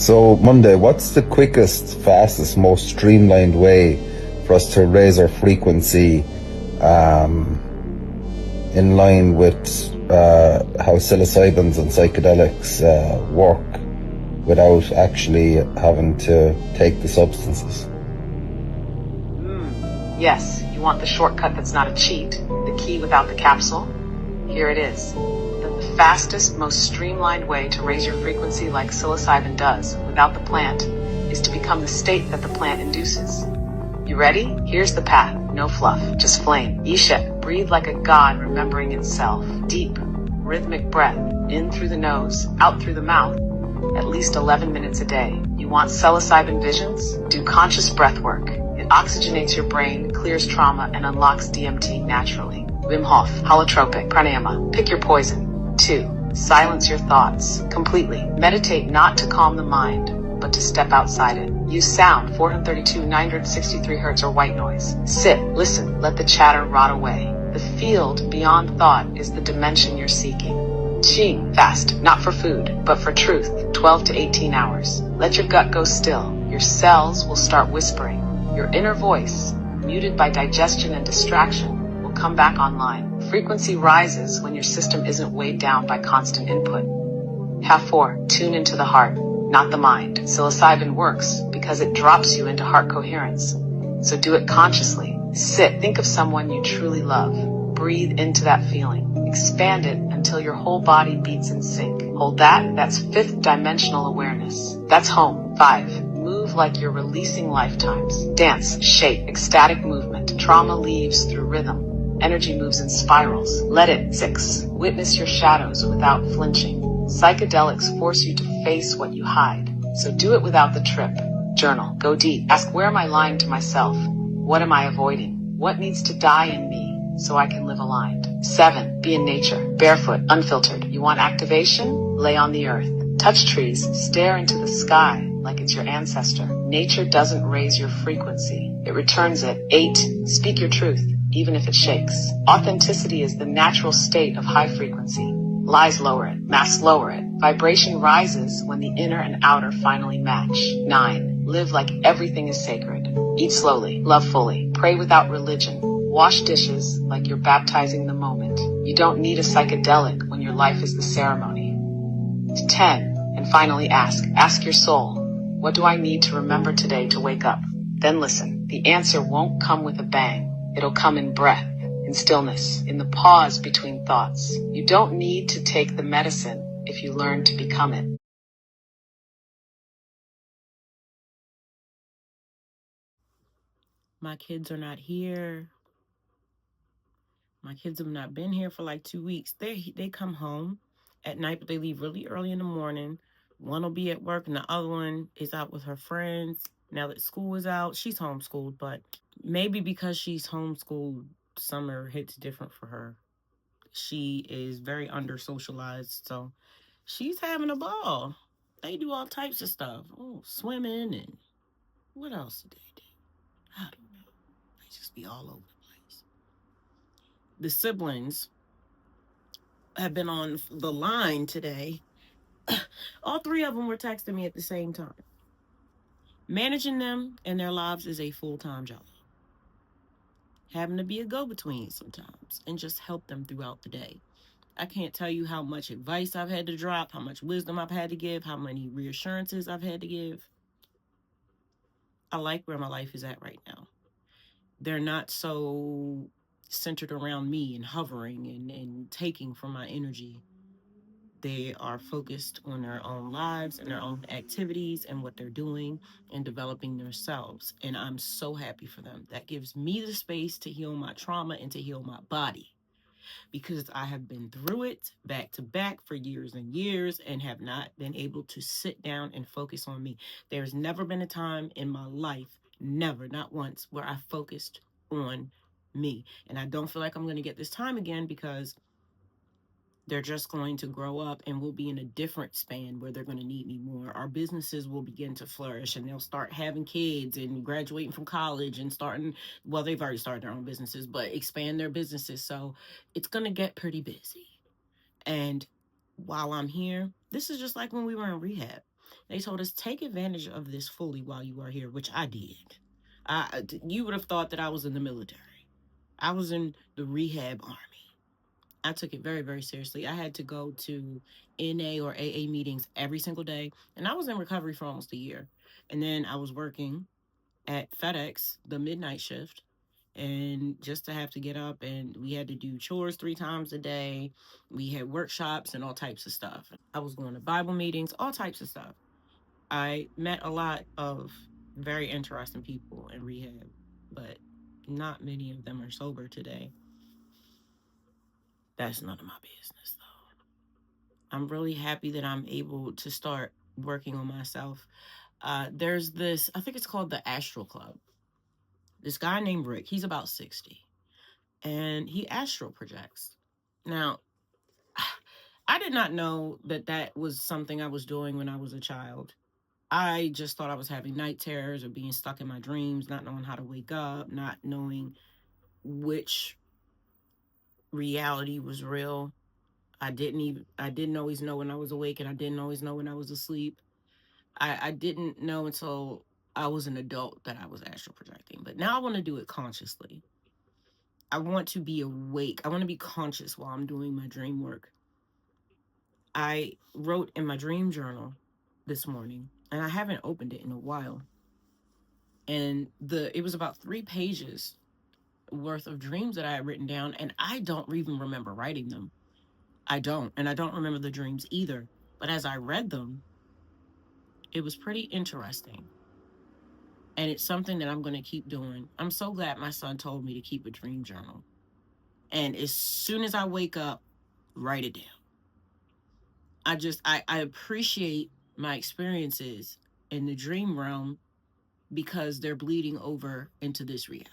So, Monday, what's the quickest, fastest, most streamlined way for us to raise our frequency um, in line with how psilocybins and psychedelics work without actually having to take the substances? Yes, you want the shortcut that's not a cheat, the key without the capsule? Here it is. The fastest, most streamlined way to raise your frequency like psilocybin does, without the plant, is to become the state that the plant induces. You ready? Here's the path. No fluff, just flame. Isha, breathe like a god remembering itself. Deep, rhythmic breath, in through the nose, out through the mouth, at least 11 minutes a day. You want psilocybin visions? Do conscious breath work. It oxygenates your brain, clears trauma, and unlocks DMT naturally. Wim Hof, holotropic, pranayama. Pick your poison. 2. Silence your thoughts completely. Meditate not to calm the mind, but to step outside it. Use sound, 432, 963 hertz or white noise. Sit, listen, let the chatter rot away. The field beyond thought is the dimension you're seeking. Qing, fast, not for food, but for truth, 12 to 18 hours. Let your gut go still. Your cells will start whispering. Your inner voice, muted by digestion and distraction, will come back online. Frequency rises when your system isn't weighed down by constant input. Half 4, tune into the heart, not the mind. Psilocybin works because it drops you into heart coherence. So do it consciously. Sit, think of someone you truly love. Breathe into that feeling. Expand it until your whole body beats in sync. Hold that, that's fifth dimensional awareness. That's home. 5. Move like you're releasing lifetimes. Dance, shake, ecstatic movement. Trauma leaves through rhythm. Energy moves in spirals. Let it. 6. Witness your shadows without flinching. Psychedelics force you to face what you hide. So do it without the trip. Journal. Go deep. Ask, where am I lying to myself? What am I avoiding? What needs to die in me so I can live aligned? 7. Be in nature. Barefoot. Unfiltered. You want activation? Lay on the earth. Touch trees. Stare into the sky like it's your ancestor. Nature doesn't raise your frequency. It returns it. 8. Speak your truth, even if it shakes. Authenticity is the natural state of high frequency. Lies lower it. Masks lower it. Vibration rises when the inner and outer finally match. 9. Live like everything is sacred. Eat slowly. Love fully. Pray without religion. Wash dishes like you're baptizing the moment. You don't need a psychedelic when your life is the ceremony. 10. And finally ask your soul, what do I need to remember today to wake up? Then listen. The answer won't come with a bang. It'll come in breath, in stillness, in the pause between thoughts. You don't need to take the medicine if you learn to become it. My kids are not here. My kids have not been here for like 2 weeks. They come home at night, but they leave really early in the morning. One will be at work and the other one is out with her friends. Now that school is out, she's homeschooled, but maybe because she's homeschooled, summer hits different for her. She is very under socialized, so she's having a ball. They do all types of stuff. Oh, swimming and what else do they do? I don't know. They just be all over the place. The siblings have been on the line today. All 3 of them were texting me at the same time. Managing them and their lives is a full-time job. Having to be a go-between sometimes and just help them throughout the day. I can't tell you how much advice I've had to drop, how much wisdom I've had to give, how many reassurances I've had to give. I like where my life is at right now. They're not so centered around me and hovering and taking from my energy. They are focused on their own lives and their own activities and what they're doing and developing themselves. And I'm so happy for them. That gives me the space to heal my trauma and to heal my body, because I have been through it back to back for years and years and have not been able to sit down and focus on me. There's never been a time in my life, never, not once, where I focused on me. And I don't feel like I'm going to get this time again, because they're just going to grow up and we'll be in a different span where they're going to need me more. Our businesses will begin to flourish and they'll start having kids and graduating from college and starting, well, they've already started their own businesses, but expand their businesses. So it's going to get pretty busy. And while I'm here, this is just like when we were in rehab. They told us, take advantage of this fully while you are here, which I did. You would have thought that I was in the military. I was in the rehab army. I took it very, very seriously. I had to go to NA or AA meetings every single day, and I was in recovery for almost a year. And then I was working at FedEx, the midnight shift, and just to have to get up, and we had to do chores 3 times a day. We had workshops and all types of stuff. I was going to Bible meetings, all types of stuff. I met a lot of very interesting people in rehab, but not many of them are sober today. That's none of my business, though. I'm really happy that I'm able to start working on myself. There's this, I think it's called the Astral Club. This guy named Rick, he's about 60, and he astral projects. Now, I did not know that that was something I was doing when I was a child. I just thought I was having night terrors or being stuck in my dreams, not knowing how to wake up, not knowing which reality was real. I didn't always know when I was awake, and I didn't always know when I was asleep. I didn't know until I was an adult that I was astral projecting. But now I want to do it consciously. I want to be awake. I want to be conscious while I'm doing my dream work. I wrote in my dream journal this morning, and I haven't opened it in a while. And it was about 3 pages worth of dreams that I had written down, and I don't even remember writing them. I don't, and I don't remember the dreams either. But as I read them, it was pretty interesting. And it's something that I'm going to keep doing. I'm so glad my son told me to keep a dream journal. And as soon as I wake up, write it down. I appreciate my experiences in the dream realm because they're bleeding over into this reality.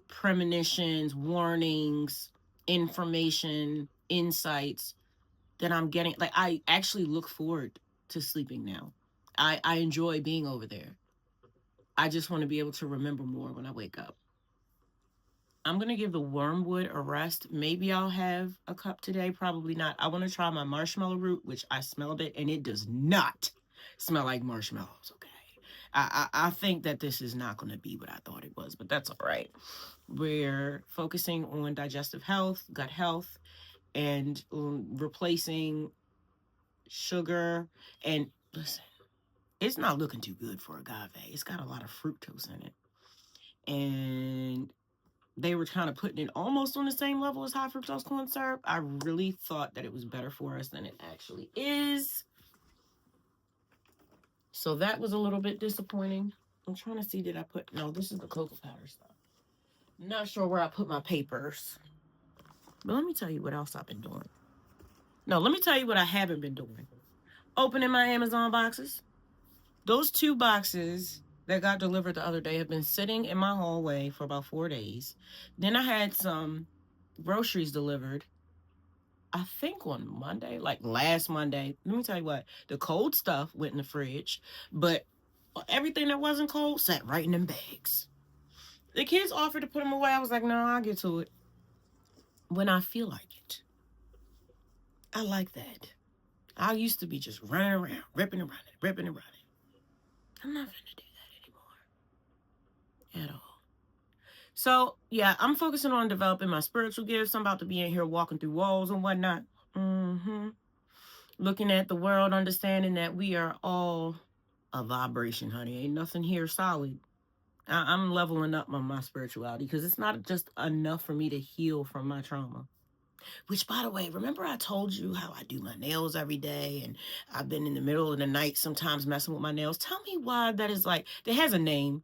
Premonitions, warnings, information, insights that I'm getting. Like, I actually look forward to sleeping now. I enjoy being over there. I just want to be able to remember more when I wake up. I'm going to give the wormwood a rest. Maybe I'll have a cup today. Probably not. I want to try my marshmallow root, which I smelled it, and it does not smell like marshmallows, okay? I think that this is not going to be what I thought it was, but that's all right. We're focusing on digestive health, gut health, and replacing sugar. And listen, it's not looking too good for agave. It's got a lot of fructose in it. And they were kind of putting it almost on the same level as high fructose corn syrup. I really thought that it was better for us than it actually is. So that was a little bit disappointing. I'm trying to see, did I put, no, this is the cocoa powder stuff. Not sure where I put my papers. But let me tell you what else I've been doing. No, let me tell you what I haven't been doing. Opening my Amazon boxes. Those 2 boxes that got delivered the other day have been sitting in my hallway for about 4 days. Then I had some groceries delivered, I think on Monday, like last Monday. Let me tell you what, the cold stuff went in the fridge, but everything that wasn't cold sat right in them bags. The kids offered to put them away. I was like, no, I'll get to it when I feel like it. I like that. I used to be just running around, ripping and running. I'm not going to do that anymore. At all. So, yeah, I'm focusing on developing my spiritual gifts. I'm about to be in here walking through walls and whatnot. Looking at the world, understanding that we are all a vibration, honey. Ain't nothing here solid. I'm leveling up on my spirituality because it's not just enough for me to heal from my trauma. Which, by the way, remember I told you how I do my nails every day, and I've been in the middle of the night sometimes messing with my nails. Tell me why that is like, it has a name.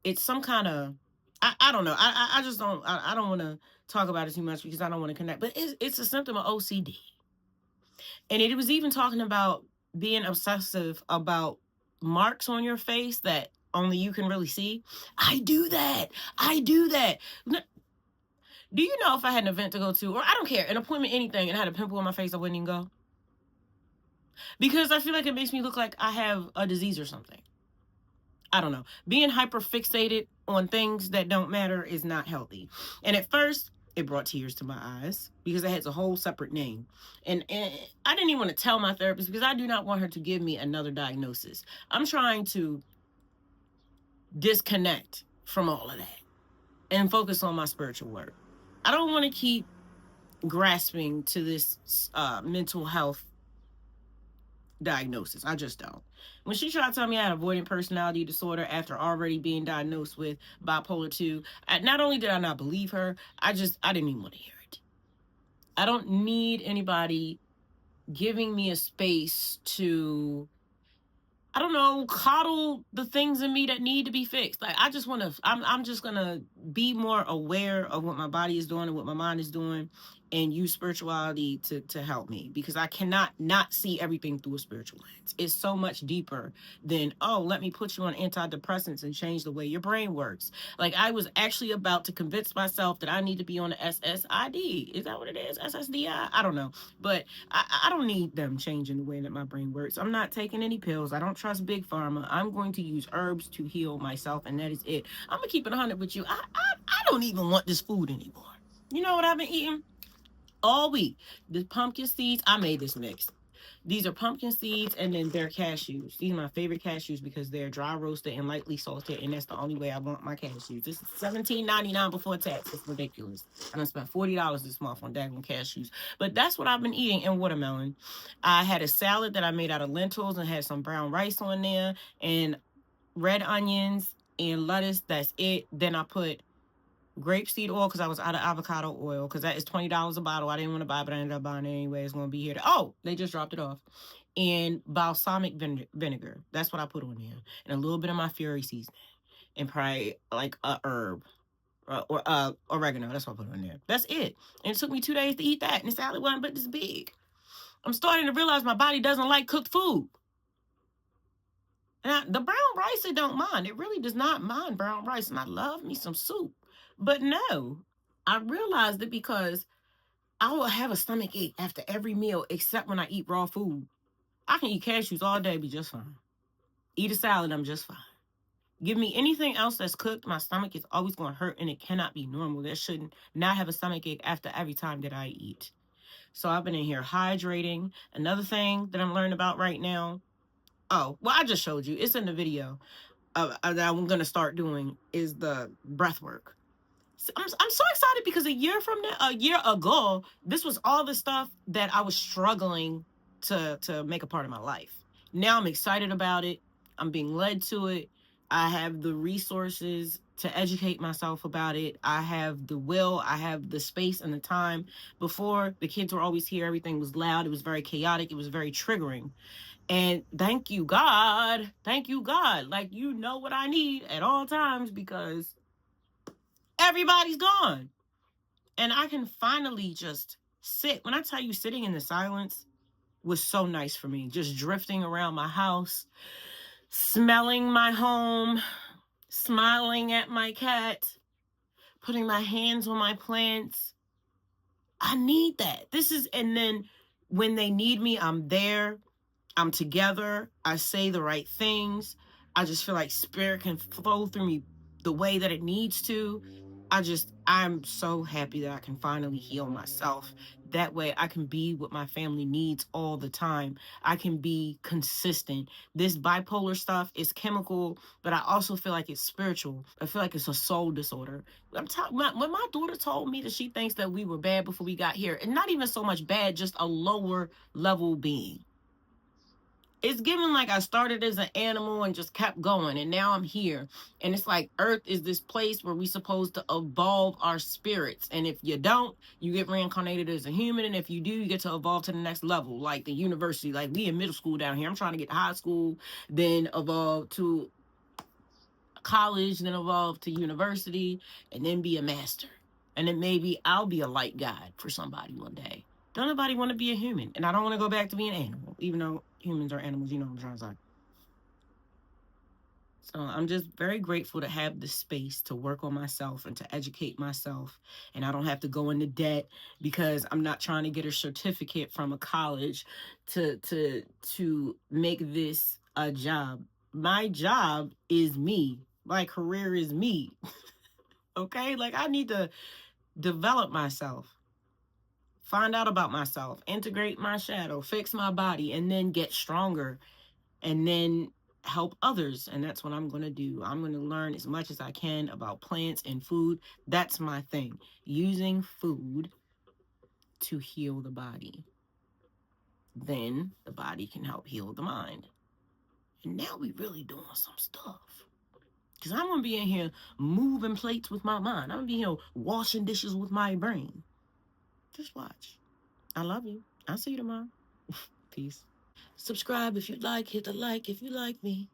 It's some kind of, I don't know. I just don't, I don't want to talk about it too much because I don't want to connect. But it's a symptom of OCD. And it was even talking about being obsessive about marks on your face that only you can really see. I do that. Do you know if I had an event to go to, or I don't care, an appointment, anything, and I had a pimple on my face, I wouldn't even go? Because I feel like it makes me look like I have a disease or something. I don't know. Being hyper fixated on things that don't matter is not healthy. And at first, It brought tears to my eyes because it has a whole separate name. And I didn't even want to tell my therapist because I do not want her to give me another diagnosis. I'm trying to disconnect from all of that and focus on my spiritual work. I don't want to keep grasping to this mental health diagnosis. I just don't. When she tried to tell me I had avoidant personality disorder after already being diagnosed with bipolar 2, not only did I not believe her, I didn't even want to hear it. I don't need anybody giving me a space to, I don't know, coddle the things in me that need to be fixed. Like, I just want to, I'm just going to be more aware of what my body is doing and what my mind is doing, and use spirituality to help me, because I cannot not see everything through a spiritual lens. It's so much deeper than, oh, let me put you on antidepressants and change the way your brain works. Like, I was actually about to convince myself that I need to be on the SSID. Is that what it is? SSDI? I don't know. But I don't need them changing the way that my brain works. I'm not taking any pills. I don't trust Big Pharma. I'm going to use herbs to heal myself, and that is it. I'm going to keep it 100 with you. I don't even want this food anymore. You know what I've been eating? All week, the pumpkin seeds. I made this mix. These are pumpkin seeds, and then they're cashews. These are my favorite cashews because they're dry roasted and lightly salted, and that's the only way I want my cashews. This is $17.99 before tax. It's ridiculous. I done spent $40 this month on daggone cashews. But that's what I've been eating, and watermelon. I had a salad that I made out of lentils and had some brown rice on there, and red onions and lettuce. That's it. Then I put grapeseed oil because I was out of avocado oil, because that is $20 a bottle. I didn't want to buy, but I ended up buying it anyway. It's going to be here. They just dropped it off. And balsamic vinegar. That's what I put on there. And a little bit of my Fury seasoning. And probably like a herb. Or oregano. That's what I put on there. That's it. And it took me 2 days to eat that. And the salad wasn't but this big. I'm starting to realize my body doesn't like cooked food. And the brown rice, it don't mind. It really does not mind brown rice. And I love me some soup. But no, I realized it because I will have a stomach ache after every meal except when I eat raw food. I can eat cashews all day, be just fine. Eat a salad, I'm just fine. Give me anything else that's cooked, my stomach is always going to hurt, and it cannot be normal. There should not have a stomach ache after every time that I eat. So I've been in here hydrating. Another thing that I'm learning about right now, I just showed you. It's in the video that I'm going to start doing is the breath work. I'm so excited because a year ago, this was all the stuff that I was struggling to make a part of my life. Now I'm excited about it. I'm being led to it. I have the resources to educate myself about it. I have the will. I have the space and the time. Before, the kids were always here. Everything was loud. It was very chaotic. It was very triggering. And thank you, God. Thank you, God. Like, you know what I need at all times, because everybody's gone. And I can finally just sit. When I tell you, sitting in the silence was so nice for me. Just drifting around my house, smelling my home, smiling at my cat, putting my hands on my plants. I need that. And then when they need me, I'm there. I'm together. I say the right things. I just feel like spirit can flow through me the way that it needs to. I'm so happy that I can finally heal myself. That way I can be what my family needs all the time. I can be consistent. This bipolar stuff is chemical, but I also feel like it's spiritual. I feel like it's a soul disorder. When my daughter told me that she thinks that we were bad before we got here, and not even so much bad, just a lower level being. It's given like I started as an animal and just kept going, and now I'm here. And it's like Earth is this place where we're supposed to evolve our spirits. And if you don't, you get reincarnated as a human. And if you do, you get to evolve to the next level, like the university. Like, we in middle school down here. I'm trying to get to high school, then evolve to college, then evolve to university, and then be a master. And then maybe I'll be a light guide for somebody one day. Don't nobody want to be a human. And I don't want to go back to being an animal, even though humans are animals, you know what I'm trying to say. So I'm just very grateful to have the space to work on myself and to educate myself. And I don't have to go into debt because I'm not trying to get a certificate from a college to make this a job. My job is me. My career is me. Okay? Like, I need to develop myself, find out about myself, integrate my shadow, fix my body, and then get stronger, and then help others. And that's what I'm going to do. I'm going to learn as much as I can about plants and food. That's my thing. Using food to heal the body. Then the body can help heal the mind. And now we really doing some stuff. Because I'm going to be in here moving plates with my mind. I'm going to be here washing dishes with my brain. Just watch. I love you. I'll see you tomorrow. Peace. Subscribe if you like. Hit the like if you like me.